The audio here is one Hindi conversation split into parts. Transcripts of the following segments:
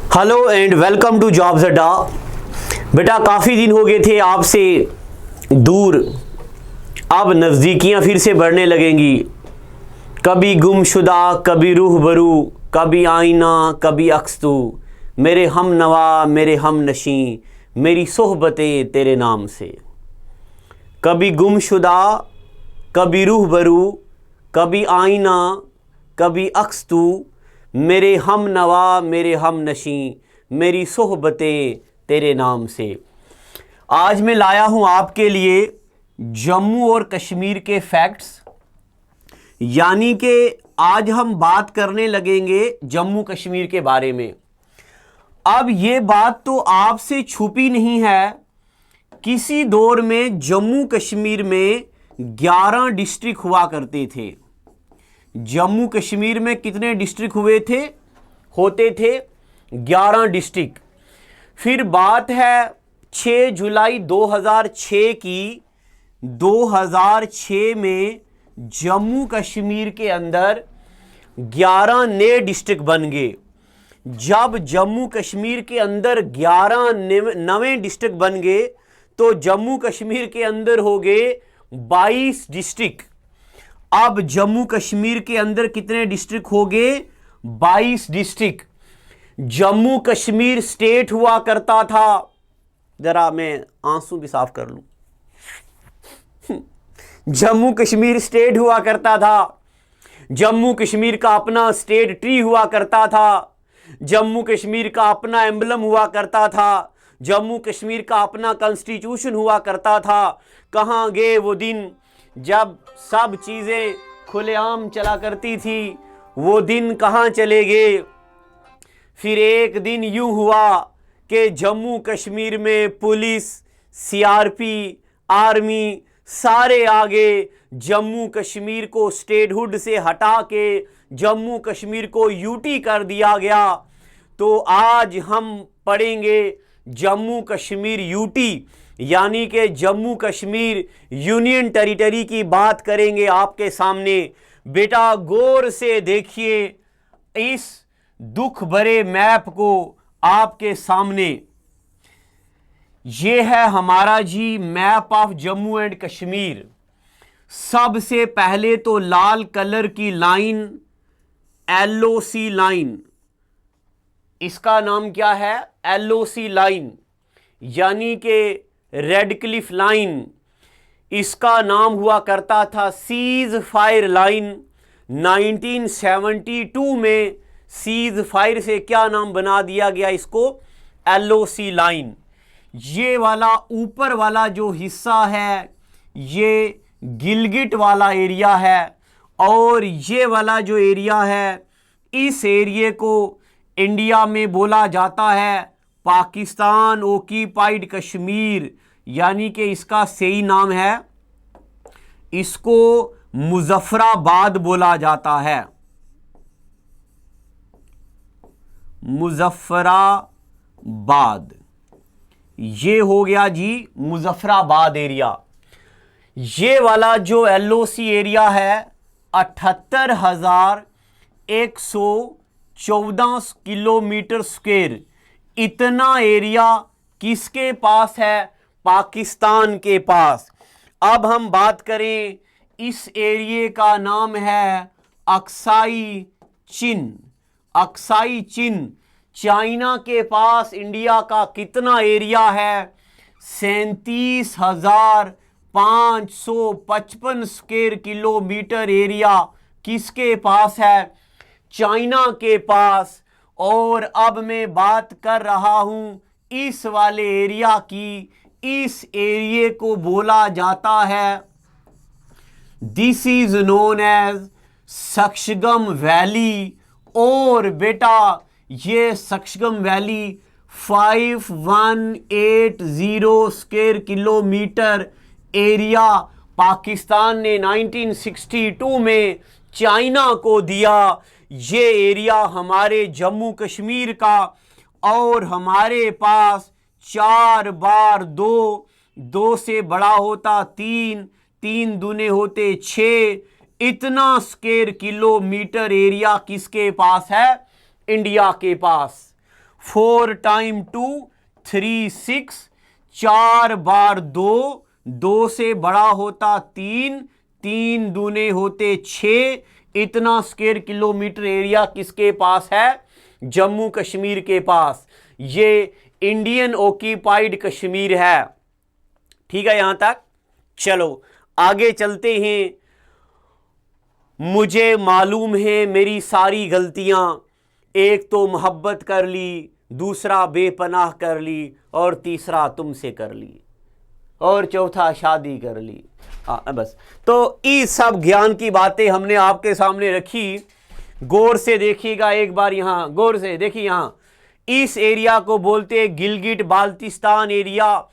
Hello and welcome to jobs Adda. बेटा काफ़ी दिन हो गए थे आपसे दूर, अब नज़दीकियाँ फिर से बढ़ने लगेंगी। कभी गुमशुदा, कभी रूहबरू, कभी आईना, कभी अक्सतू, मेरे हम नवा, मेरे हम नशी, मेरी सोहबतें तेरे नाम से। कभी गुमशुदा, कभी रूहबरू, कभी आईना, कभी अक्सतू, मेरे हम नवा, मेरे हम नशी, मेरी सोहबतें तेरे नाम से। आज मैं लाया हूं आपके लिए जम्मू और कश्मीर के फैक्ट्स, यानी कि आज हम बात करने लगेंगे जम्मू कश्मीर के बारे में। अब ये बात तो आपसे छुपी नहीं है, किसी दौर में जम्मू कश्मीर में 11 डिस्ट्रिक्ट हुआ करते थे। जम्मू कश्मीर में कितने डिस्ट्रिक्ट होते थे 11 डिस्ट्रिक्ट। फिर बात है 6 जुलाई 2006 की। 2006 में जम्मू कश्मीर के अंदर 11 नए डिस्ट्रिक्ट बन गए। जब जम्मू कश्मीर के अंदर 11 नए डिस्ट्रिक्ट बन गए तो जम्मू कश्मीर के अंदर हो गए 22 डिस्ट्रिक्ट। अब जम्मू कश्मीर के अंदर कितने डिस्ट्रिक्ट हो गए? 22 डिस्ट्रिक्ट। जम्मू कश्मीर स्टेट हुआ करता था, जरा मैं आंसू भी साफ कर लूं। जम्मू कश्मीर स्टेट हुआ करता था। जम्मू कश्मीर का अपना स्टेट ट्री हुआ करता था। जम्मू कश्मीर का अपना एम्बलम हुआ करता था। जम्मू कश्मीर का अपना कॉन्स्टिट्यूशन हुआ करता था। कहां गए वो दिन जब सब चीज़ें खुलेआम चला करती थी? वो दिन कहाँ चले गए? फिर एक दिन यूं हुआ कि जम्मू कश्मीर में पुलिस, सीआरपी, आर्मी सारे आ गए। जम्मू कश्मीर को स्टेटहुड से हटा के जम्मू कश्मीर को यूटी कर दिया गया। तो आज हम पढ़ेंगे जम्मू कश्मीर यूटी, यानी कि जम्मू कश्मीर यूनियन टेरिटरी की बात करेंगे आपके सामने। बेटा गौर से देखिए इस दुख भरे मैप को आपके सामने। ये है हमारा जी map of Jammu and Kashmir. सबसे पहले तो लाल कलर की लाइन, एलओसी लाइन, इसका नाम क्या है? एलओसी लाइन, यानी कि रेड क्लिफ लाइन। इसका नाम हुआ करता था सीज फायर लाइन। 1972 में सीज फायर से क्या नाम बना दिया गया इसको? LOC line. ये वाला ऊपर वाला जो हिस्सा है ये गिलगिट वाला एरिया है, और ये वाला जो एरिया है इस एरिया को इंडिया में बोला जाता है पाकिस्तान ऑक्यूपाइड कश्मीर, यानी कि इसका सही नाम है, इसको मुजफ्फराबाद बोला जाता है। मुजफ्फराबाद, ये हो गया जी मुजफ्फराबाद एरिया। ये वाला जो एलओसी एरिया है 78,114 किलोमीटर स्क्वायर, इतना एरिया किसके पास है? पाकिस्तान के पास। अब हम बात करें, इस एरिया का नाम है अक्साई चीन। अक्साई चीन, चाइना के पास इंडिया का कितना एरिया है? 37,555 स्क्वायर किलोमीटर एरिया किसके पास है? चाइना के पास। और अब मैं बात कर रहा हूं इस वाले एरिया की। इस एरिया को बोला जाता है, this is known as Shaksgam valley. और बेटा ये Shaksgam valley 5180 square kilometre area Pakistan ने 1962 में चाइना को दिया। ये एरिया हमारे जम्मू कश्मीर का, और हमारे पास 4 बार 2, 2 से बड़ा होता 3, 3 दूने होते 6, इतना स्क्वायर किलोमीटर एरिया किसके पास है? इंडिया के पास। 4 टाइम 2 3 6, 4 बार 2, 2 से बड़ा होता 3, 3 दूने होते 6। इतना स्क्वायर किलोमीटर एरिया किसके पास है? जम्मू कश्मीर के पास। ये इंडियन ऑक्यूपाइड कश्मीर है। ठीक है यहां तक? चलो आगे चलते हैं। मुझे मालूम है मेरी सारी गलतियां, एक तो मोहब्बत कर ली, दूसरा बेपनाह कर ली, और तीसरा तुमसे कर ली, और चौथा शादी कर ली। बस तो इस सब ज्ञान की बातें हमने आपके सामने रखी। गौर से देखिएगा एक बार, यहां गौर से देखिए। यहां इस एरिया को बोलते हैं Gilgit Baltistan area.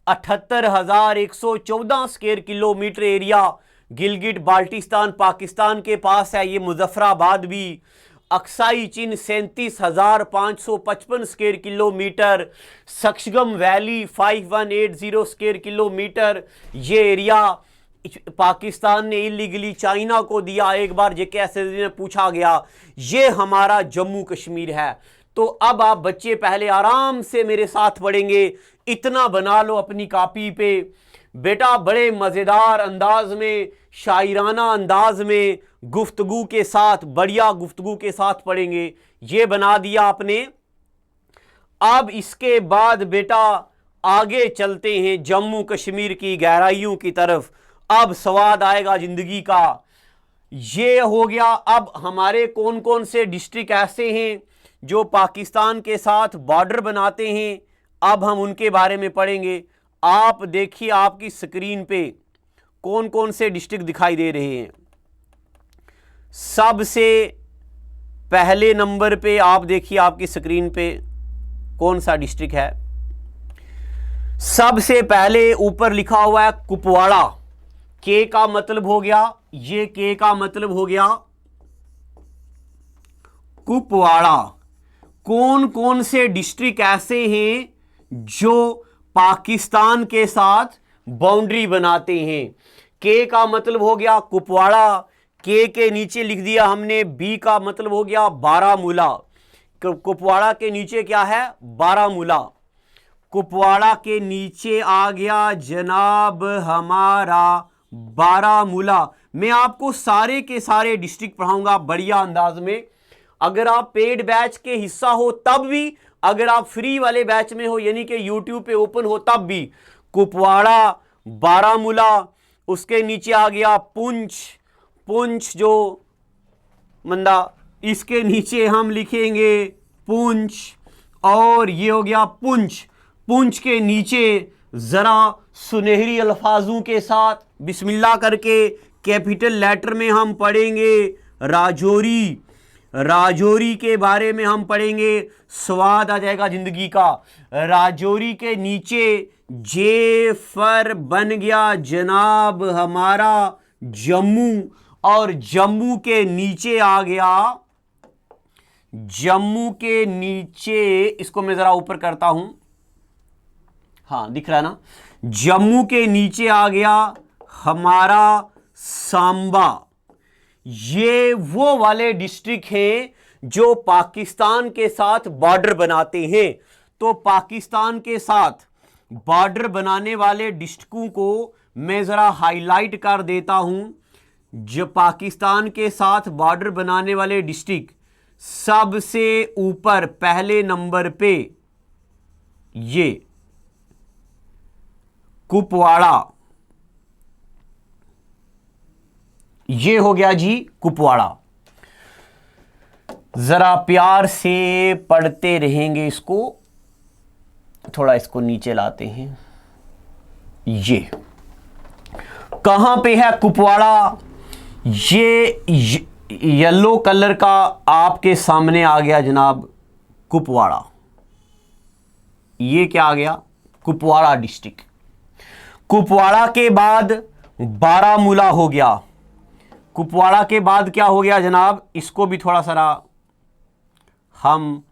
78,114 square kilometre area Gilgit Baltistan Pakistan के पास है। ये मुजफ्फराबाद भी। Aksai Chin 37,555 square kilometre. Shaksgam valley 5180 square kilometre. ये एरिया पाकिस्तान ने इलीगली चाइना को दिया। एक बार जेके में पूछा गया, ये हमारा जम्मू कश्मीर है। तो अब आप बच्चे पहले आराम से मेरे साथ पढ़ेंगे। इतना बना लो अपनी कॉपी पे बेटा, बड़े मजेदार अंदाज में, शायराना अंदाज में, गुफ्तगू के साथ, बढ़िया गुफ्तगू के साथ पढ़ेंगे। ये बना दिया आपने। अब इसके बाद बेटा आगे चलते हैं जम्मू कश्मीर की गहराइयों की तरफ। अब स्वाद आएगा जिंदगी का। ये हो गया। अब हमारे कौन कौन से डिस्ट्रिक्ट ऐसे हैं जो पाकिस्तान के साथ बॉर्डर बनाते हैं, अब हम उनके बारे में पढ़ेंगे। आप देखिए आपकी स्क्रीन पे कौन कौन से डिस्ट्रिक्ट दिखाई दे रहे हैं। सबसे पहले नंबर पे आप देखिए आपकी स्क्रीन पे कौन सा डिस्ट्रिक्ट है। सबसे पहले ऊपर लिखा हुआ है कुपवाड़ा। के का मतलब हो गया, ये के का मतलब हो गया कुपवाड़ा। कौन कौन से डिस्ट्रिक्ट ऐसे हैं जो पाकिस्तान के साथ बाउंड्री बनाते हैं? के का मतलब हो गया कुपवाड़ा। के नीचे लिख दिया हमने बी का मतलब हो गया बारामूला। कुपवाड़ा के नीचे क्या है? बारामूला। कुपवाड़ा के नीचे आ गया जनाब हमारा बारामूला। मैं आपको सारे के सारे डिस्ट्रिक्ट पढ़ाऊंगा बढ़िया अंदाज में। अगर आप पेड बैच के हिस्सा हो तब भी, अगर आप फ्री वाले बैच में हो यानी कि यूट्यूब पे ओपन हो तब भी। कुपवाड़ा, बारामूला, उसके नीचे आ गया पुंछ। पुंछ जो मंदा, इसके नीचे हम लिखेंगे पुंछ, और ये हो गया पुंछ। पुंछ के नीचे जरा सुनहरी अल्फाजों के साथ बिस्मिल्लाह करके कैपिटल लेटर में हम पढ़ेंगे राजौरी। राजौरी के बारे में हम पढ़ेंगे, स्वाद आ जाएगा जिंदगी का। राजौरी के नीचे जे फर बन गया जनाब हमारा जम्मू, और जम्मू के नीचे आ गया, जम्मू के नीचे, इसको मैं जरा ऊपर करता हूं, हाँ दिख रहा है ना। जम्मू के नीचे आ गया हमारा सांबा। ये वो वाले डिस्ट्रिक्ट हैं जो पाकिस्तान के साथ बॉर्डर बनाते हैं। तो पाकिस्तान के साथ बॉर्डर बनाने वाले डिस्ट्रिक्टों को मैं जरा हाईलाइट कर देता हूं। जो पाकिस्तान के साथ बॉर्डर बनाने वाले डिस्ट्रिक्ट, सबसे ऊपर पहले नंबर पे ये कुपवाड़ा, ये हो गया जी कुपवाड़ा। जरा प्यार से पढ़ते रहेंगे इसको, थोड़ा इसको नीचे लाते हैं। ये कहां पे है कुपवाड़ा? ये येलो कलर का आपके सामने आ गया जनाब कुपवाड़ा। ये क्या आ गया? कुपवाड़ा डिस्ट्रिक्ट। कुपवाड़ा के बाद बारामूला हो गया। कुपवाड़ा के बाद क्या हो गया जनाब? इसको भी थोड़ा सा हम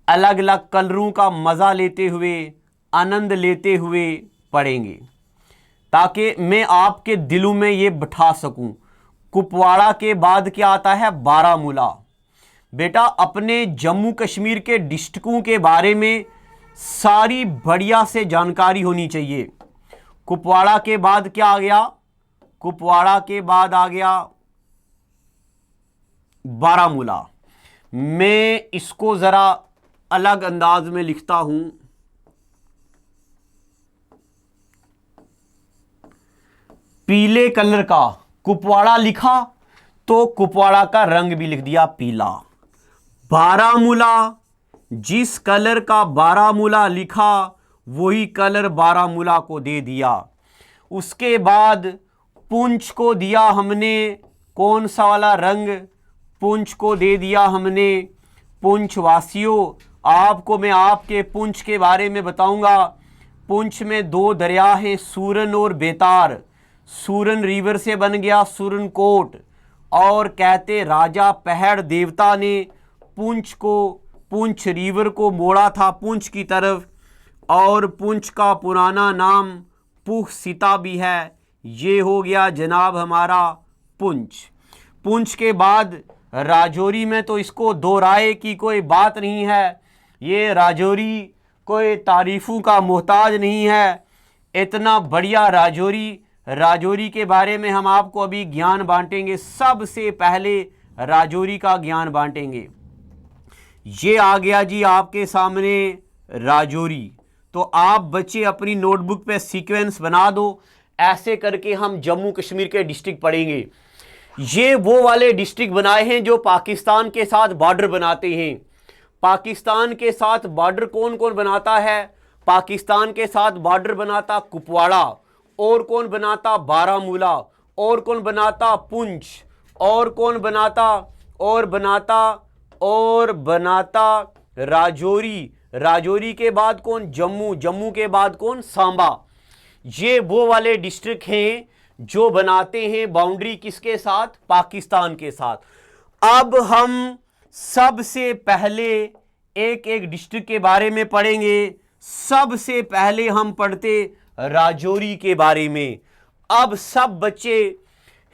अलग अलग कलरों का मज़ा लेते हुए, आनंद लेते हुए पढ़ेंगे, ताकि मैं आपके दिलों में ये बिठा सकूं। कुपवाड़ा के बाद क्या आता है? बारामूला। बेटा अपने जम्मू कश्मीर के डिस्ट्रिक्टों के बारे में सारी बढ़िया से जानकारी होनी चाहिए। कुपवाड़ा के बाद क्या आ गया? कुपवाड़ा के बाद आ गया बारामूला। मैं इसको जरा अलग अंदाज में लिखता हूं। पीले कलर का कुपवाड़ा लिखा तो कुपवाड़ा का रंग भी लिख दिया पीला। बारामूला, जिस कलर का बारामूला लिखा वही कलर बारामूला को दे दिया। उसके बाद पुंछ को दिया हमने कौन सा वाला रंग? पुंछ को दे दिया हमने। पुंछ वासियों, आपको मैं आपके पुंछ के बारे में बताऊंगा। पुंछ में 2 दरिया हैं, सूरन और बेतार। सूरन रिवर से बन गया सूरन कोट। और कहते राजा पहड़ देवता ने पुंछ रिवर को मोड़ा था पुंछ की तरफ, और पुंछ का पुराना नाम पुह सीता भी है। ये हो गया जनाब हमारा पुंछ। पुंछ के बाद राजौरी में तो इसको दो राय की कोई बात नहीं है। ये राजौरी कोई तारीफों का मोहताज नहीं है। इतना बढ़िया राजौरी के बारे में हम आपको अभी ज्ञान बांटेंगे। सबसे पहले राजौरी का ज्ञान बांटेंगे। ये आ गया जी आपके सामने राजौरी। तो आप बच्चे अपनी नोटबुक पे सीक्वेंस बना दो। ऐसे करके हम जम्मू कश्मीर के डिस्ट्रिक्ट पढ़ेंगे। ये वो वाले डिस्ट्रिक्ट बनाए हैं जो पाकिस्तान के साथ बॉर्डर बनाते हैं। पाकिस्तान के साथ बॉर्डर कौन कौन बनाता है? पाकिस्तान के साथ बॉर्डर बनाता कुपवाड़ा, और कौन बनाता? बारामूला, और कौन बनाता? पुंछ, और कौन बनाता? और बनाता राजौरी। राजौरी के बाद कौन? जम्मू। जम्मू के बाद कौन? सांबा। ये वो वाले डिस्ट्रिक्ट हैं जो बनाते हैं बाउंड्री किसके साथ? पाकिस्तान के साथ। अब हम सबसे पहले एक एक डिस्ट्रिक्ट के बारे में पढ़ेंगे। सबसे पहले हम पढ़ते राजौरी के बारे में। अब सब बच्चे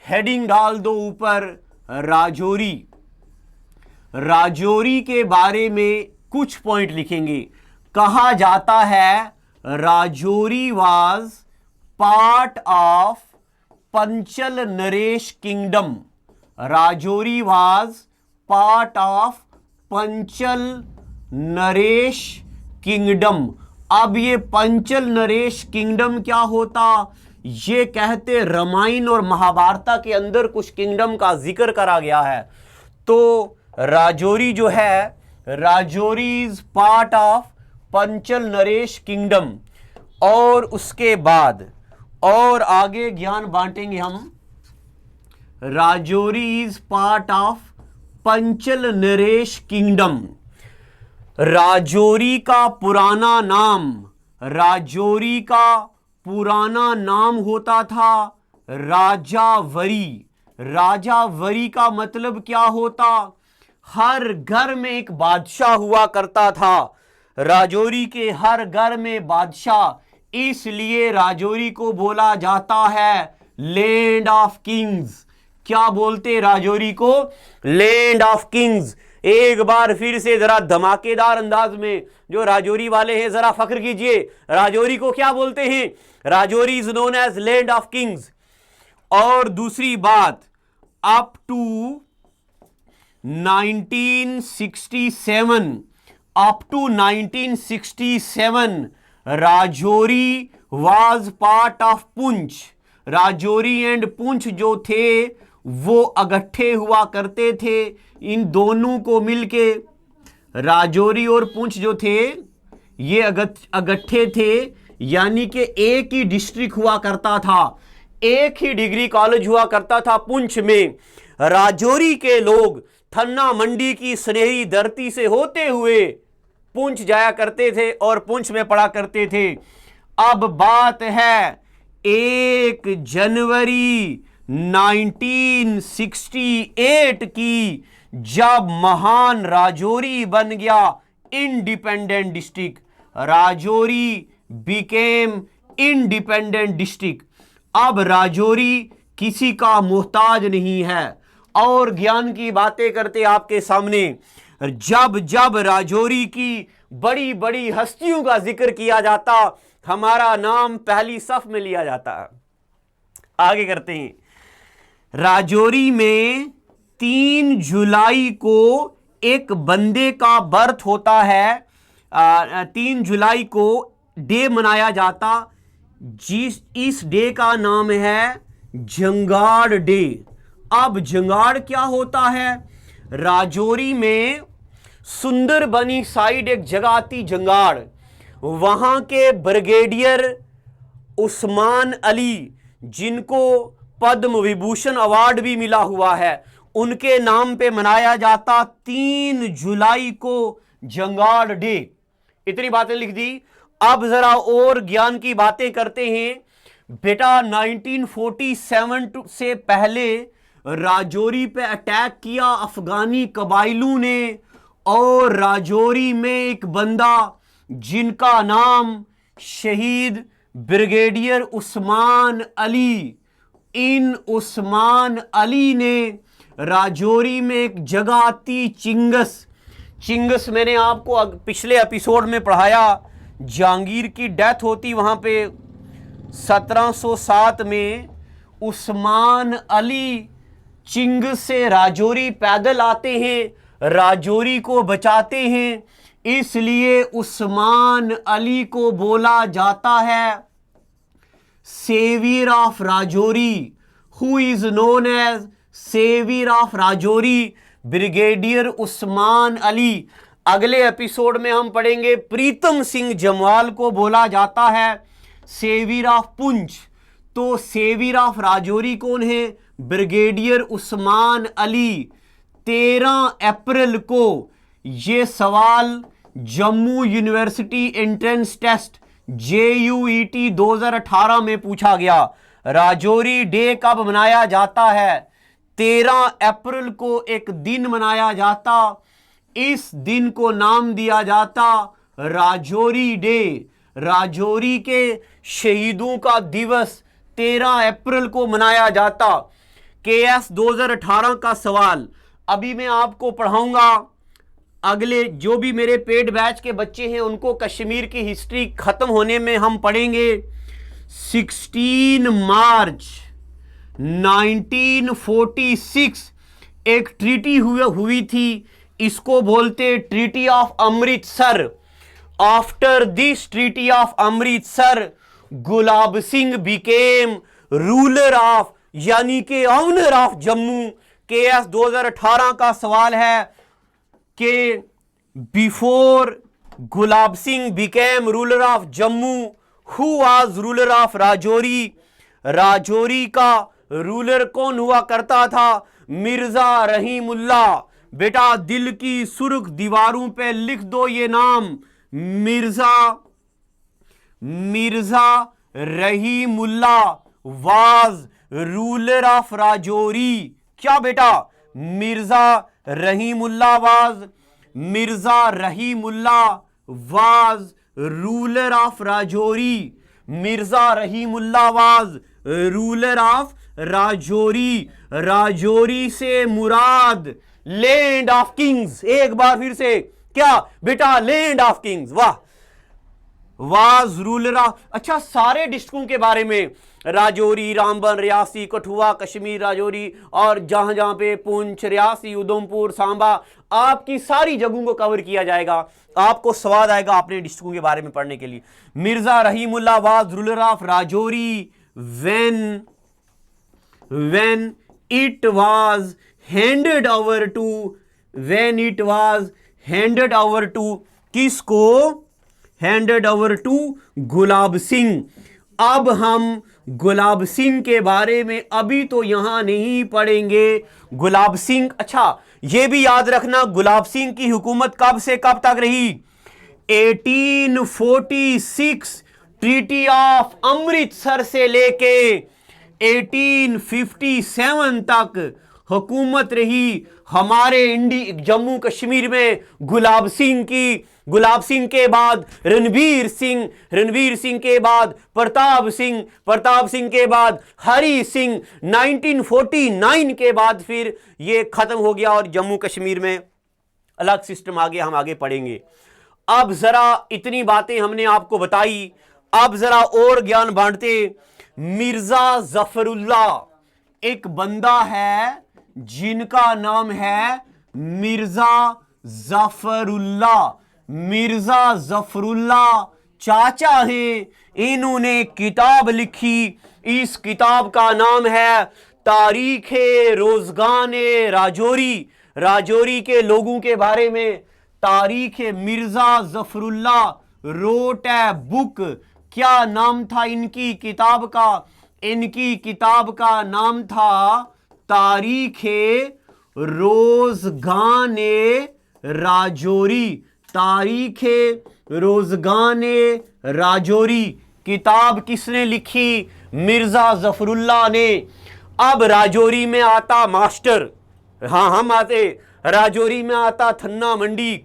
हेडिंग डाल दो ऊपर राजौरी। राजौरी के बारे में कुछ पॉइंट लिखेंगे। कहा जाता है Rajouri was part of पंचल Naresh kingdom. Rajouri was part of पंचल Naresh kingdom. अब ये पंचल नरेश किंगडम क्या होता? ये कहते रामायण और महाभारत के अंदर कुछ किंगडम का जिक्र करा गया है। तो राजौरी जो है, Rajouri is part of पंचल Naresh kingdom. और उसके बाद और आगे ज्ञान बांटेंगे हम। Rajouri is part of पंचल Naresh kingdom. Rajouri का पुराना नाम होता था राजावरी। राजावरी का मतलब क्या होता? हर घर में एक बादशाह हुआ करता था। राजौरी के हर घर में बादशाह, इसलिए राजौरी को बोला जाता है लैंड ऑफ किंग्स। क्या बोलते राजौरी को? Land of Kings. एक बार फिर से जरा धमाकेदार अंदाज में जो राजौरी वाले हैं जरा फख्र कीजिए। राजौरी को क्या बोलते हैं? Rajouri is known as land of kings. और दूसरी बात, up to 1967 Rajouri was part of Poonch. Rajouri and Poonch जो थे वो अगट्ठे हुआ करते थे। इन दोनों को मिलके राजौरी और पुंछ जो थे ये अगट्ठे थे, यानी कि एक ही डिस्ट्रिक्ट हुआ करता था, एक ही डिग्री कॉलेज हुआ करता था पुंछ में। राजौरी के लोग थन्ना मंडी की सुनहरी धरती से होते हुए पुंछ जाया करते थे और पुंछ में पढ़ा करते थे। अब बात है 1 जनवरी 1968 की, जब महान राजौरी बन गया independent district. Rajouri became independent district. अब राजौरी किसी का मोहताज नहीं है। और ज्ञान की बातें करते आपके सामने। जब जब राजौरी की बड़ी बड़ी हस्तियों का जिक्र किया जाता, हमारा नाम पहली सफ में लिया जाता। आगे करते हैं। राजौरी में 3 जुलाई को एक बंदे का बर्थ होता है। 3 जुलाई को डे मनाया जाता, इस डे का नाम है जंगाड़ डे। अब जंगाड़ क्या होता है? राजौरी में सुंदर बनी साइड एक जगह आती जंगाड़, वहां के ब्रिगेडियर उस्मान अली, जिनको पद्म विभूषण अवार्ड भी मिला हुआ है, उनके नाम पे मनाया जाता 3 जुलाई को जंगाड़ डे। इतनी बातें लिख दी। अब जरा और ज्ञान की बातें करते हैं। बेटा 1947 से पहले राजौरी पे अटैक किया अफगानी कबाइलों ने, और राजौरी में एक बंदा जिनका नाम शहीद ब्रिगेडियर उस्मान अली, इन उस्मान अली ने राजौरी में एक जगह आती चिंगस मैंने आपको पिछले एपिसोड में पढ़ाया। जहांगीर की डेथ होती वहां पे 1707 में। उस्मान अली चिंगस से राजौरी पैदल आते हैं, राजौरी को बचाते हैं, इसलिए उस्मान अली को बोला जाता है saviour of Rajouri, who is known as saviour of Rajouri, brigadier Usman Ali. अगले एपिसोड में हम पढ़ेंगे प्रीतम सिंह जमवाल को बोला जाता है सेवियर ऑफ पुंछ। तो सेवियर ऑफ राजौरी कौन है? ब्रिगेडियर उस्मान अली। 13 अप्रैल को यह सवाल Jammu university entrance test JUET 2018 में पूछा गया। राजौरी डे कब मनाया जाता है? 13 अप्रैल को एक दिन मनाया जाता, इस दिन को नाम दिया जाता राजौरी डे। राजौरी के शहीदों का दिवस 13 अप्रैल को मनाया जाता। KS 2018 का सवाल अभी मैं आपको पढ़ाऊंगा। अगले जो भी मेरे पेड बैच के बच्चे हैं उनको कश्मीर की हिस्ट्री खत्म होने में हम पढ़ेंगे। 16 मार्च 1946 एक ट्रीटी हुई थी, इसको बोलते treaty of Amritsar. After this treaty of Amritsar Gulab Singh became ruler of, यानी कि ऑनर ऑफ जम्मू। KS 2018 का सवाल है कि before Gulab Singh became ruler of Jammu, who was ruler of Rajouri? Rajouri का रूलर कौन हुआ करता था? मिर्जा रहीमुल्ला। बेटा दिल की सुर्ख दीवारों पे लिख दो ये नाम, Mirza Rahimullah was ruler of Rajouri. क्या बेटा? Mirza Rahimullah was ruler of Rajouri. Mirza Rahimullah was ruler of Rajouri. Rajouri से मुराद लैंड ऑफ किंग्स। एक बार फिर से क्या बेटा? Land of Kings. वाह, वाज रूलर ऑफ। अच्छा, सारे डिस्ट्रिक्टों के बारे में, राजौरी, रामबन, रियासी, कठुआ, कश्मीर, राजौरी और जहां जहां पे पुंछ, रियासी, उधमपुर, सांबा, आपकी सारी जगहों को कवर किया जाएगा। आपको स्वाद आएगा अपने डिस्ट्रिक्टों के बारे में पढ़ने के लिए। Mirza Rahimullah was ruler of Rajouri when it was handed over to किसको? Handed over to Gulab Singh. अब हम गुलाब सिंह के बारे में अभी तो यहां नहीं पढ़ेंगे। गुलाब सिंह, अच्छा यह भी याद रखना, गुलाब सिंह की हुकूमत कब से कब तक रही? 1846 ट्रीटी ऑफ अमृतसर से लेके 1857 तक हुकूमत रही। हमारे जम्मू कश्मीर में गुलाब सिंह के बाद रणवीर सिंह के बाद प्रताप सिंह के बाद हरी सिंह, 1949 के बाद फिर ये खत्म हो गया और जम्मू कश्मीर में अलग सिस्टम आ गया। हम आगे पढ़ेंगे। अब जरा इतनी बातें हमने आपको बताई, अब जरा और ज्ञान बांटते। मिर्जा जफरुल्लाह एक बंदा है जिनका नाम है मिर्जा जफरुल्लाह चाचा हैं। इन्होंने किताब लिखी, इस किताब का नाम है तारीख रोजगान राजौरी के लोगों के बारे में तारीख। Mirza Zafrullah wrote a book. क्या नाम था इनकी किताब का? इनकी किताब का नाम था तारीख रोजगाने राजौरी। तारीख रोजगाने राजौरी किताब किसने लिखी? मिर्जा जफरुल्लाह ने। अब राजौरी में आता मास्टर, हाँ हम आते, राजौरी में आता थन्ना मंडी।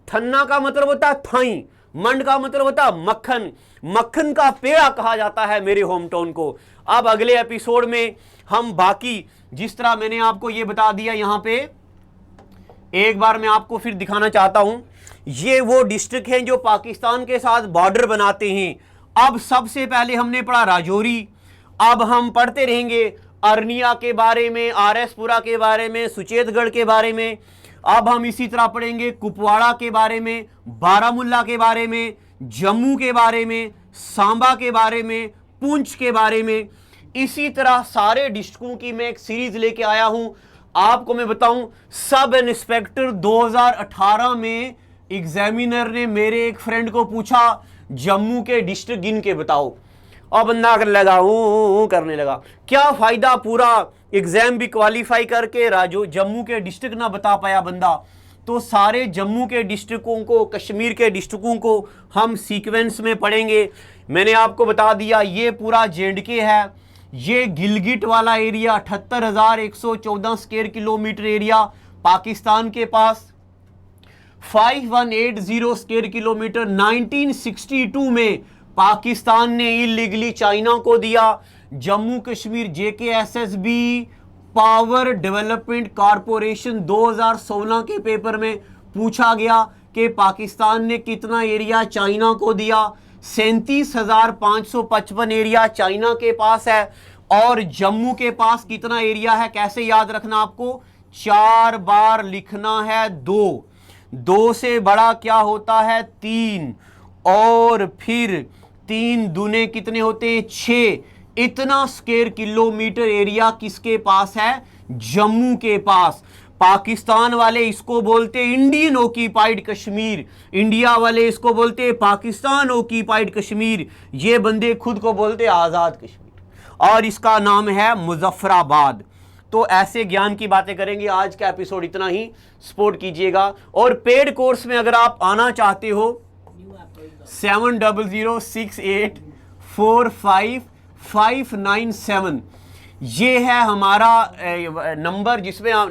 थन्ना का मतलब होता है थाई, मंड का मतलब होता है मक्खन। मक्खन का पेड़ा कहा जाता है मेरे होम टाउन को। अब अगले एपिसोड में हम बाकी, जिस तरह मैंने आपको ये बता दिया, यहां पे एक बार मैं आपको फिर दिखाना चाहता हूं। ये वो डिस्ट्रिक्ट हैं जो पाकिस्तान के साथ बॉर्डर बनाते हैं। अब सबसे पहले हमने पढ़ा राजौरी, अब हम पढ़ते रहेंगे अरनिया के बारे में, आरएसपुरा के बारे में, सुचेतगढ़ के बारे में। अब हम इसी तरह पढ़ेंगे कुपवाड़ा के बारे में, बारामुल्ला के बारे में, जम्मू के बारे में, सांबा के बारे में, पुंछ के बारे में। इसी तरह सारे डिस्ट्रिक्टों की मैं एक सीरीज लेके आया हूं। आपको मैं बताऊं, सब इंस्पेक्टर 2018 में एग्जामिनर ने मेरे एक फ्रेंड को पूछा जम्मू के डिस्ट्रिक्ट गिन के बताओ, और बंदा करने लगा। क्या फायदा, पूरा एग्जाम भी क्वालिफाई करके जम्मू के डिस्ट्रिक्ट ना बता पाया बंदा। तो सारे जम्मू के डिस्ट्रिक्टों को, कश्मीर के डिस्ट्रिक्टों को हम सीक्वेंस में पढ़ेंगे। मैंने आपको बता दिया ये पूरा जेएंडके है। ये गिलगिट वाला area 78,114 square kilometre area Pakistan के पास, 5180 स्क्वायर किलोमीटर 1962 में पाकिस्तान ने इलीगली चाइना को दिया। Jammu Kashmir JKSSB power development corporation 2016 के पेपर में पूछा गया कि पाकिस्तान ने कितना एरिया चाइना को दिया। 37,555 एरिया चाइना के पास है और जम्मू के पास कितना एरिया है, कैसे याद रखना आपको, 4 बार लिखना है। 2 से बड़ा क्या होता है 3, और फिर 3 दूने कितने होते हैं 6। इतना स्क्वायर किलोमीटर एरिया किसके पास है, जम्मू के पास। पाकिस्तान वाले इसको बोलते इंडियन ऑक्यूपाइड कश्मीर, इंडिया वाले इसको बोलते पाकिस्तान ऑक्यूपाइड कश्मीर, ये बंदे खुद को बोलते आज़ाद कश्मीर, और इसका नाम है मुजफ्फराबाद। तो ऐसे ज्ञान की बातें करेंगे। आज का एपिसोड इतना ही, सपोर्ट कीजिएगा। और पेड कोर्स में अगर आप आना चाहते हो 7006845597, ये है हमारा नंबर जिसमें आप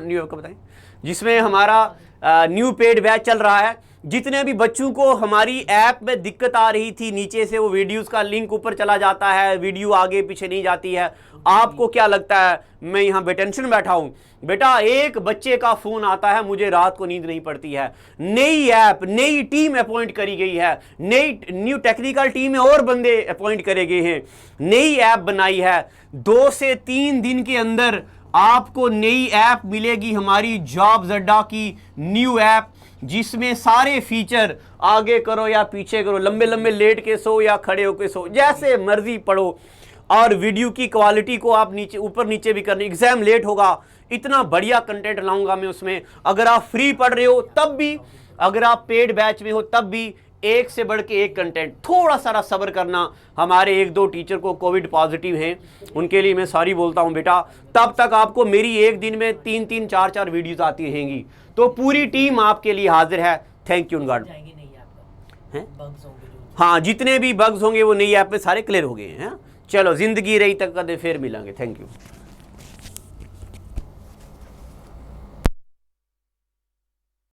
जिसमें हमारा न्यू पेड बैच चल रहा है। जितने भी बच्चों को हमारी ऐप में दिक्कत आ रही थी, नीचे से वो वीडियोस का लिंक ऊपर चला जाता है, वीडियो आगे पीछे नहीं जाती है। आपको क्या लगता है मैं यहाँ बेटेंशन बैठा हूँ? बेटा एक बच्चे का फोन आता है, मुझे रात को नींद नहीं पड़ती है। नई ऐप, नई टीम अपॉइंट करी गई है, न्यू टेक्निकल टीम में और बंदे अपॉइंट करे गए हैं, नई ऐप बनाई है। 2 से 3 दिन के अंदर आपको नई ऐप मिलेगी, हमारी जॉब्स अड्डा की न्यू ऐप, जिसमें सारे फीचर, आगे करो या पीछे करो, लंबे लंबे लेट के सो या खड़े होके सो, जैसे मर्जी पढ़ो, और वीडियो की क्वालिटी को आप नीचे ऊपर नीचे भी करने। एग्जाम लेट होगा, इतना बढ़िया कंटेंट लाऊंगा मैं उसमें। अगर आप फ्री पढ़ रहे हो तब भी, अगर आप पेड बैच में हो तब भी, एक से बढ़ के एक कंटेंट। थोड़ा सारा सब्र करना, हमारे 1-2 टीचर को कोविड पॉजिटिव हैं, उनके लिए मैं सॉरी बोलता हूं बेटा। तब तक आपको मेरी एक दिन में 3-3, 4-4 वीडियोस आती रहेंगी। तो पूरी टीम आपके लिए हाजिर है। Thank you God. हाँ, जितने भी बग्स होंगे वो नई ऐप में सारे क्लियर हो गए हैं। चलो, जिंदगी रही तक कदे फिर मिलेंगे। Thank you.